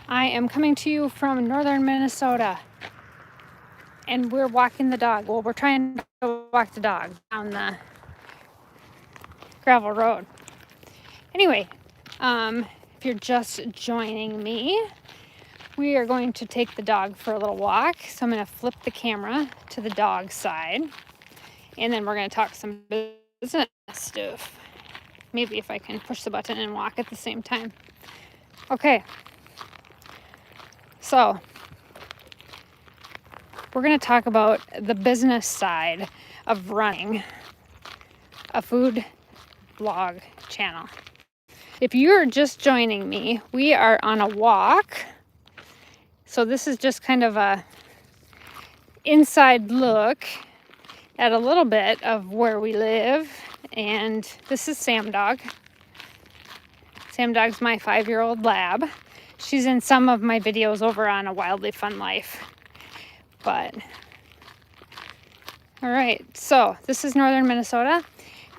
I am coming to you from northern Minnesota, and we're walking the dog. Well, we're trying to walk the dog down the gravel road. Anyway, if you're just joining me, we are going to take the dog for a little walk. So I'm going to flip the camera to the dog side, and then we're going to talk some business stuff. Maybe if I can push the button and walk at the same time. Okay. So we're going to talk about the business side of running a food blog channel. If you're just joining me, we are on a walk. So this is just kind of a inside look at a little bit of where we live. And this is Sam Dog. Sam Dog's my 5-year-old lab. She's in some of my videos over on A Wildly Fun Life. But, all right, so this is northern Minnesota.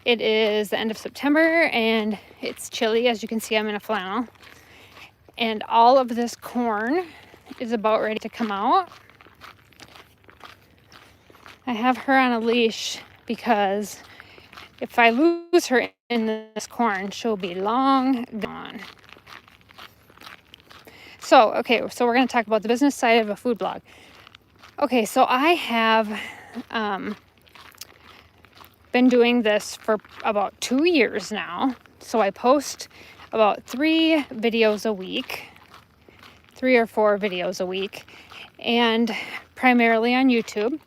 It is the end of September and it's chilly. As you can see, I'm in a flannel. And all of this corn is about ready to come out. I have her on a leash because if I lose her in this corn, she'll be long gone. So, okay, so we're going to talk about the business side of a food blog. Okay, so I have been doing this for about 2 years now. So I post about 3 videos a week, 3 or 4 videos a week, and primarily on YouTube.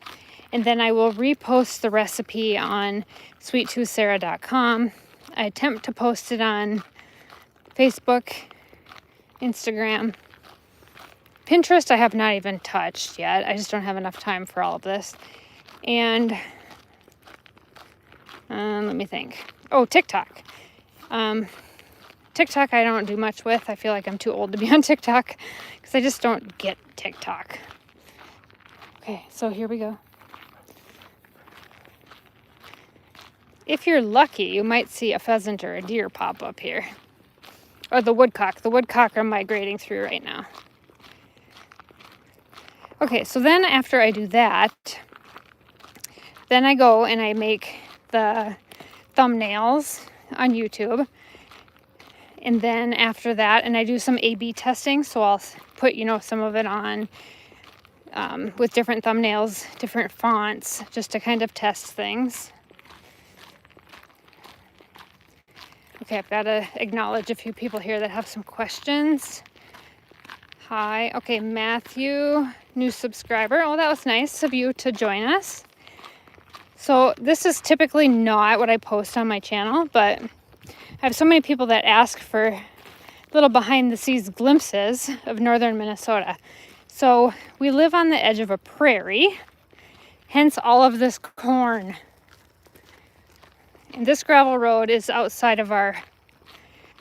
And then I will repost the recipe on sweettoothsarah.com. I attempt to post it on Facebook, Instagram, Pinterest. I have not even touched yet. I just don't have enough time for all of this. And let me think. Oh, TikTok. TikTok I don't do much with. I feel like I'm too old to be on TikTok because I just don't get TikTok. Okay, so here we go. If you're lucky, you might see a pheasant or a deer pop up here. Or the woodcock. The woodcock are migrating through right now. Okay, so then after I do that, then I go and I make the thumbnails on YouTube. And then after that, and I do some A/B testing, so I'll put, some of it on with different thumbnails, different fonts, just to kind of test things. Okay, I've got to acknowledge a few people here that have some questions. Hi. Okay, Matthew, new subscriber. Oh, that was nice of you to join us. So this is typically not what I post on my channel, but I have so many people that ask for little behind the scenes glimpses of northern Minnesota. So we live on the edge of a prairie, hence all of this corn. And this gravel road is outside of our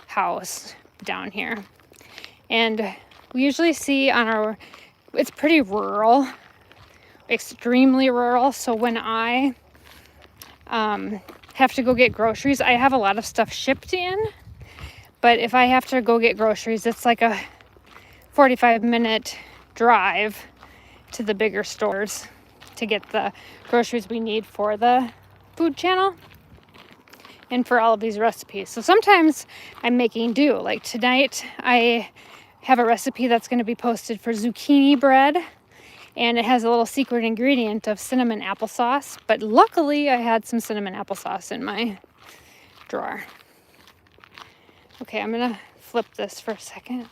house down here. And we usually see it's pretty rural, extremely rural. So when I have to go get groceries, I have a lot of stuff shipped in. But if I have to go get groceries, it's like a 45-minute drive to the bigger stores to get the groceries we need for the food channel and for all of these recipes. So sometimes I'm making do. Like tonight, I have a recipe that's going to be posted for zucchini bread, and it has a little secret ingredient of cinnamon applesauce. But luckily, I had some cinnamon applesauce in my drawer. Okay, I'm going to flip this for a second.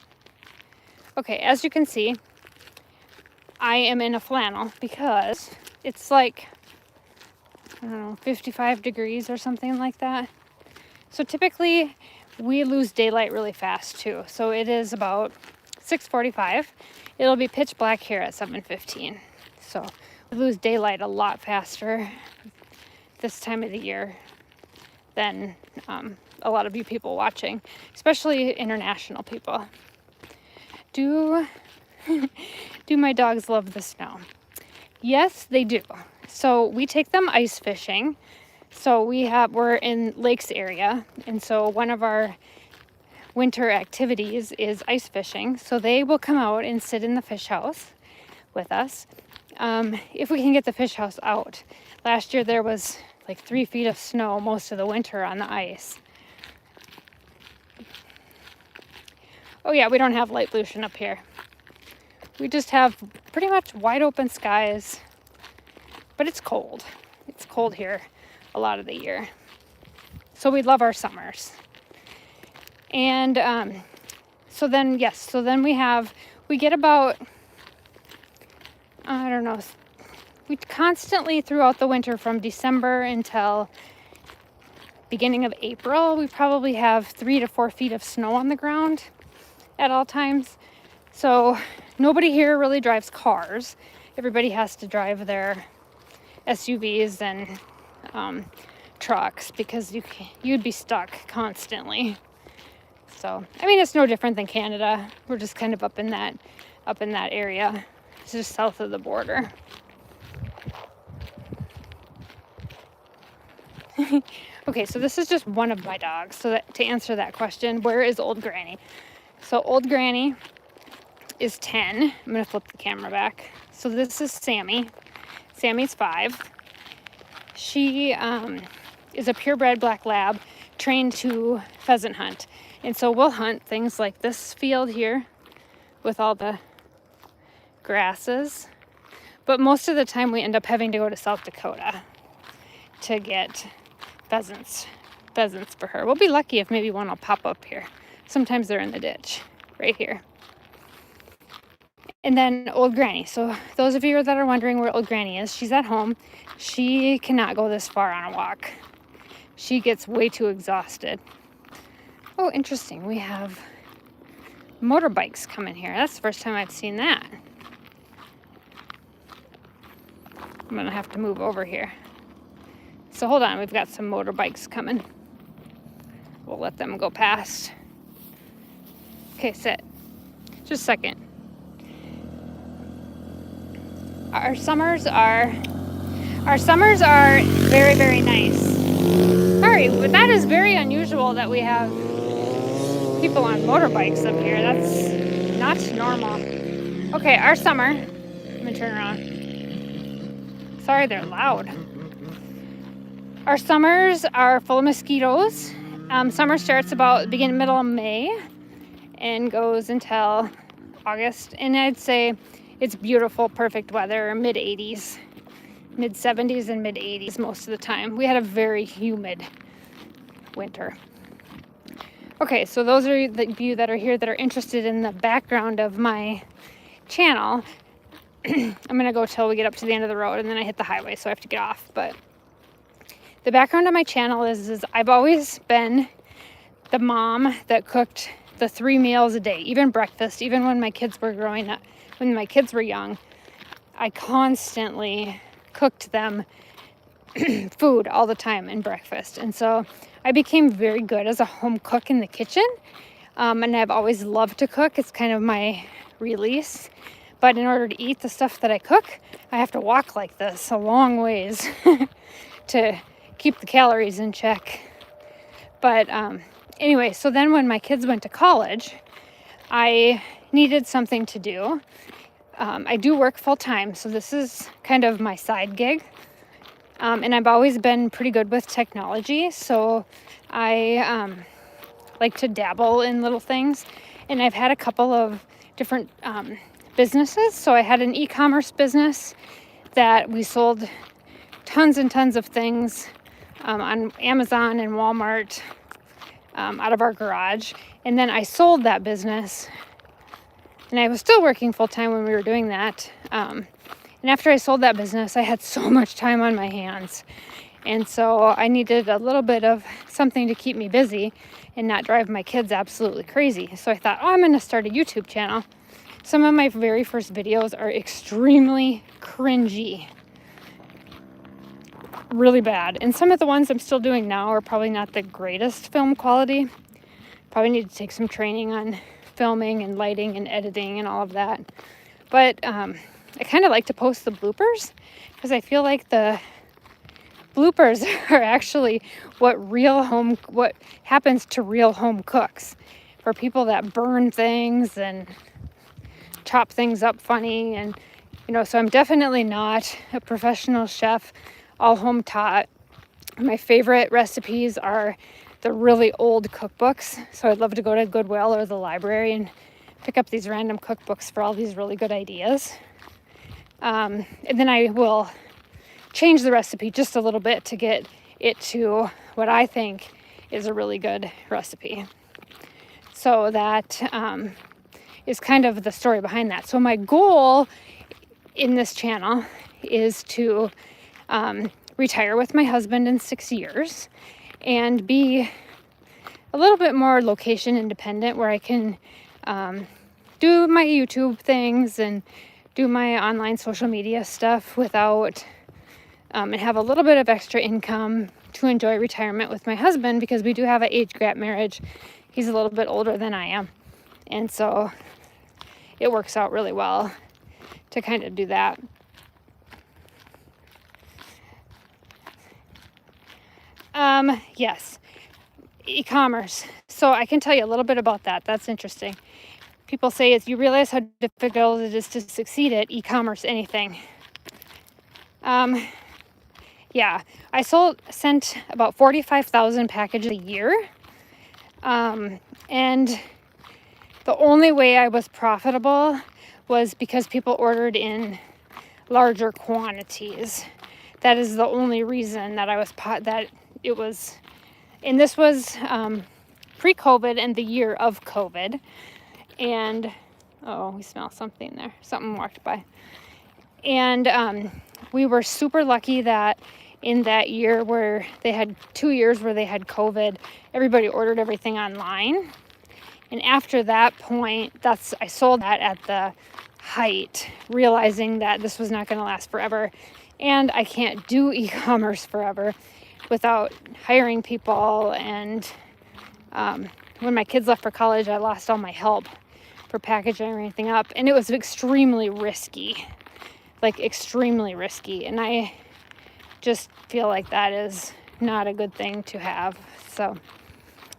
Okay, as you can see, I am in a flannel because it's like, 55 degrees or something like that. So typically we lose daylight really fast too. So it is about 6:45. It'll be pitch black here at 7:15. So we lose daylight a lot faster this time of the year than a lot of you people watching, especially international people. Do my dogs love the snow? Yes, they do. So we take them ice fishing. So we're in lakes area, and so one of our winter activities is ice fishing. So they will come out and sit in the fish house with us if we can get the fish house out. Last year there was like 3 feet of snow most of the winter on the ice. Oh yeah, we don't have light pollution up here. We just have pretty much wide open skies, but it's cold. It's cold here a lot of the year. So we love our summers. And so then we get about, I don't know, we constantly throughout the winter from December until beginning of April, we probably have 3 to 4 feet of snow on the ground at all times. So nobody here really drives cars. Everybody has to drive their SUVs and trucks because you'd be stuck constantly. So I mean, it's no different than Canada. We're just kind of up in that area. It's just south of the border. Okay, so this is just one of my dogs. So to answer that question, where is Old Granny? So Old Granny is 10. I'm gonna flip the camera back. So this is Sammy. Sammy's 5. She is a purebred black lab trained to pheasant hunt. And so we'll hunt things like this field here with all the grasses. But most of the time we end up having to go to South Dakota to get pheasants for her. We'll be lucky if maybe one will pop up here. Sometimes they're in the ditch right here. And then Old Granny. So those of you that are wondering where Old Granny is, she's at home. She cannot go this far on a walk. She gets way too exhausted. Oh, interesting. We have motorbikes coming here. That's the first time I've seen that. I'm gonna have to move over here. So hold on, we've got some motorbikes coming. We'll let them go past. Okay, sit. Just a second. Our summers are very, very nice. Sorry, but that is very unusual that we have people on motorbikes up here. That's not normal. Okay, our summer. I'm gonna turn around. Sorry, they're loud. Our summers are full of mosquitoes. Summer starts about middle of May and goes until August. And I'd say it's beautiful, perfect weather, mid-80s, mid-70s and mid-80s most of the time. We had a very humid winter. Okay, so those are the of you that are here that are interested in the background of my channel. I'm gonna go till we get up to the end of the road and then I hit the highway, so I have to get off. But the background of my channel is I've always been the mom that cooked the 3 meals a day, even breakfast, even when my kids were growing up, when my kids were young, I constantly cooked them food all the time and breakfast. And so I became very good as a home cook in the kitchen. And I've always loved to cook. It's kind of my release. But in order to eat the stuff that I cook, I have to walk like this a long ways to keep the calories in check. But anyway, so then when my kids went to college, I needed something to do. I do work full time, so this is kind of my side gig. And I've always been pretty good with technology, so I like to dabble in little things. And I've had a couple of different businesses. So I had an e-commerce business that we sold tons and tons of things on Amazon and Walmart out of our garage. And then I sold that business, and I was still working full-time when we were doing that. And after I sold that business, I had so much time on my hands. And so I needed a little bit of something to keep me busy and not drive my kids absolutely crazy. So I thought, oh, I'm going to start a YouTube channel. Some of my very first videos are extremely cringy. Really bad. And some of the ones I'm still doing now are probably not the greatest film quality. Probably need to take some training on filming and lighting and editing and all of that. But I kind of like to post the bloopers because I feel like the bloopers are actually what happens to real home cooks. for people that burn things and chop things up funny. And, so I'm definitely not a professional chef, all home taught. My favorite recipes are the really old cookbooks. So I'd love to go to Goodwill or the library and pick up these random cookbooks for all these really good ideas. And then I will change the recipe just a little bit to get it to what I think is a really good recipe. So that is kind of the story behind that. So my goal in this channel is to retire with my husband in 6 years and be a little bit more location independent, where I can do my YouTube things and do my online social media stuff without and have a little bit of extra income to enjoy retirement with my husband, because we do have an age gap marriage. He's a little bit older than I am, and so it works out really well to kind of do that. Yes, e-commerce. So I can tell you a little bit about that. That's interesting. People say, you realize how difficult it is to succeed at e-commerce anything. Yeah, I sent about 45,000 packages a year. And the only way I was profitable was because people ordered in larger quantities. That is the only reason that and this was pre-COVID and the year of COVID. And, we smell something there. Something walked by. And we were super lucky that in that year, where they had 2 years where they had COVID, everybody ordered everything online. And after that point, I sold that at the height, realizing that this was not going to last forever. And I can't do e-commerce forever without hiring people. And when my kids left for college, I lost all my help for packaging or anything up. And it was extremely risky, extremely risky. And I just feel like that is not a good thing to have. So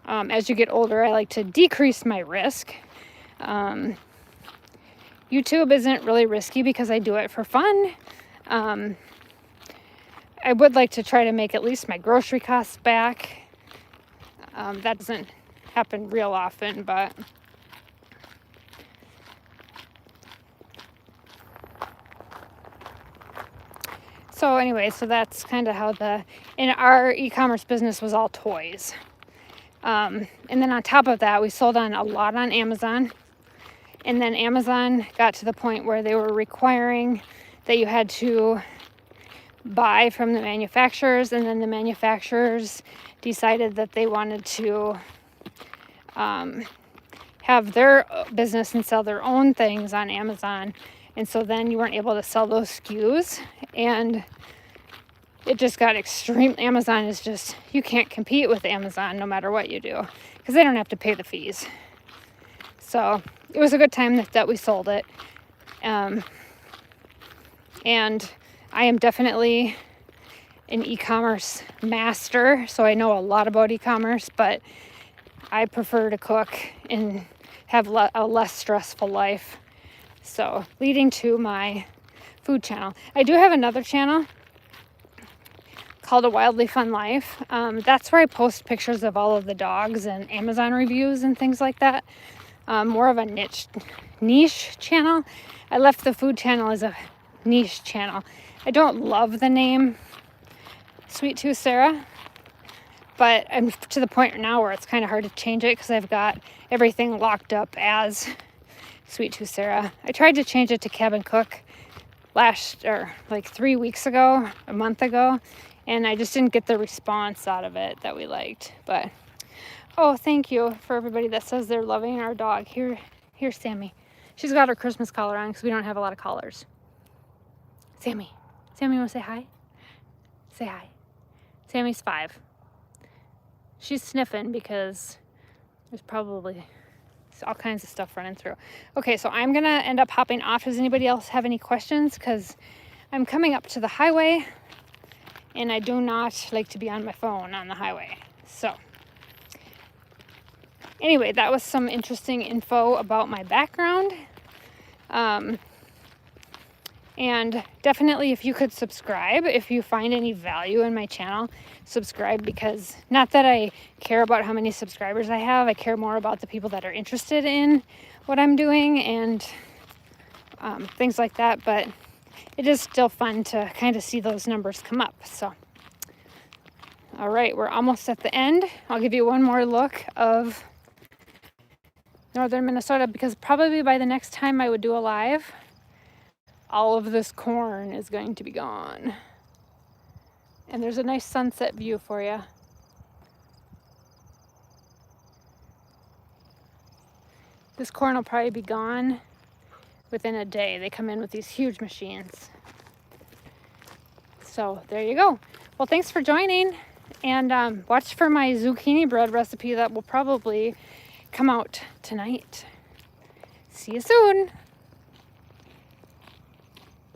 as you get older, I like to decrease my risk. YouTube isn't really risky because I do it for fun. I would like to try to make at least my grocery costs back. That doesn't happen real often, but so anyway, so that's kind of how in our e-commerce business was all toys. And then on top of that, we sold a lot on Amazon. And then Amazon got to the point where they were requiring that you had to buy from the manufacturers, and then the manufacturers decided that they wanted to have their business and sell their own things on Amazon. And so then you weren't able to sell those SKUs, and it just got extreme. Amazon is just, you can't compete with Amazon no matter what you do, because they don't have to pay the fees. So it was a good time that we sold it. And I am definitely an e-commerce master, so I know a lot about e-commerce, but I prefer to cook and have a less stressful life. So leading to my food channel. I do have another channel called A Wildly Fun Life. That's where I post pictures of all of the dogs and Amazon reviews and things like that. More of a niche channel. I left the food channel as a niche channel. I don't love the name Sweet Tooth Sarah, but I'm to the point now where it's kind of hard to change it because I've got everything locked up as Sweet Tooth Sarah. I tried to change it to Cabin Cook 3 weeks ago, a month ago, and I just didn't get the response out of it that we liked. But thank you for everybody that says they're loving our dog. Here's Sammy. She's got her Christmas collar on because we don't have a lot of collars. Sammy, you want to say hi? Say hi. Sammy's 5. She's sniffing because there's probably all kinds of stuff running through. Okay, so I'm going to end up hopping off. Does anybody else have any questions? Because I'm coming up to the highway, and I do not like to be on my phone on the highway. So Anyway, that was some interesting info about my background. And definitely, if you could subscribe, if you find any value in my channel, subscribe, because not that I care about how many subscribers I have, I care more about the people that are interested in what I'm doing and things like that. But it is still fun to kind of see those numbers come up. So, all right, we're almost at the end. I'll give you one more look of northern Minnesota, because probably by the next time I would do a live, all of this corn is going to be gone. And there's a nice sunset view for you. This corn will probably be gone within a day. They come in with these huge machines. So there you go. Well, thanks for joining, and watch for my zucchini bread recipe that will probably come out tonight. See you soon.